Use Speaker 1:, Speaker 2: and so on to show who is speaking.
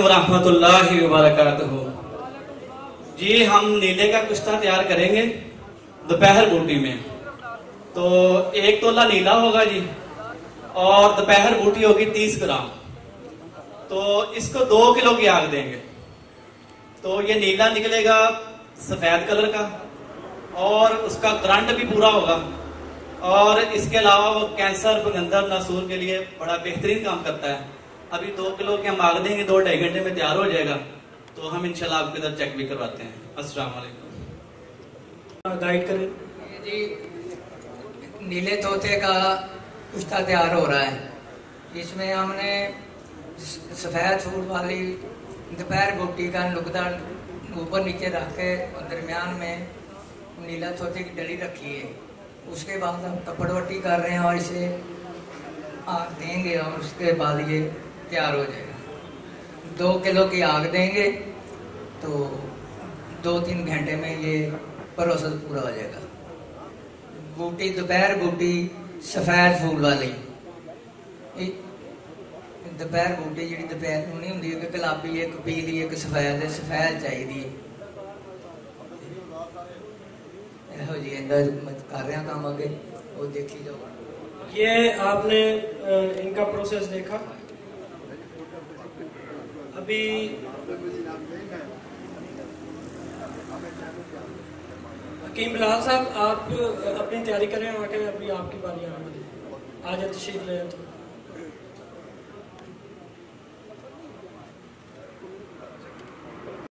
Speaker 1: रहमतुल्लाहि व बरकातहू। जी हम नीले का कुश्ता तैयार करेंगे दोपहर बूटी में। तो 1 तोला नीला होगा जी और दोपहर बूटी होगी 30 ग्राम। तो इसको 2 किलो की आग देंगे। तो ये नीला निकलेगा सफेद कलर का और उसका करंट भी पूरा होगा। और इसके अलावा वो कैंसर, बगंदर, नासूर के लिए बड़ा बेहतरीन काम करता है। अभी 2 किलो की हम आग देंगे, 2-2.5 घंटे में तैयार हो जाएगा। तो हम इंशाल्लाह आपके इधर चेक भी करवाते हैं। अस्सलाम वालेकुम।
Speaker 2: गाइड करें
Speaker 3: जी। नीले तोते का कुश्ता तैयार हो रहा है। इसमें हमने सफ़ेद फूल वाली दोपहर बूटी का नुकदा ऊपर नीचे रख के दरमियान में नीला तोते की डली रखी है। उसके बाद हम कपड़वट्टी कर रहे हैं और इसे आग देंगे और उसके बाद ये तैयार हो जाएगा। 2 किलो की आग देंगे तो 2-3 घंटे में ये प्रोसेस पूरा हो जाएगा। बूटी दोपहर बूटी सफ़ेद फूल वाली दोपहर बूटी जी दोपहर नहीं होंगी, एक गुलाबी, एक पीली, एक सफ़ेद। सफ़ेद चाहिए यहो जी कर रहे हैं काम आगे वो देखी जाओ।
Speaker 2: ये आपने इनका प्रोसेस देखा। अभी हकीम बिलाल साहब आप अपनी तैयारी करें, आके अभी आपकी बारी आने वाली। आज तशरीफ ले तो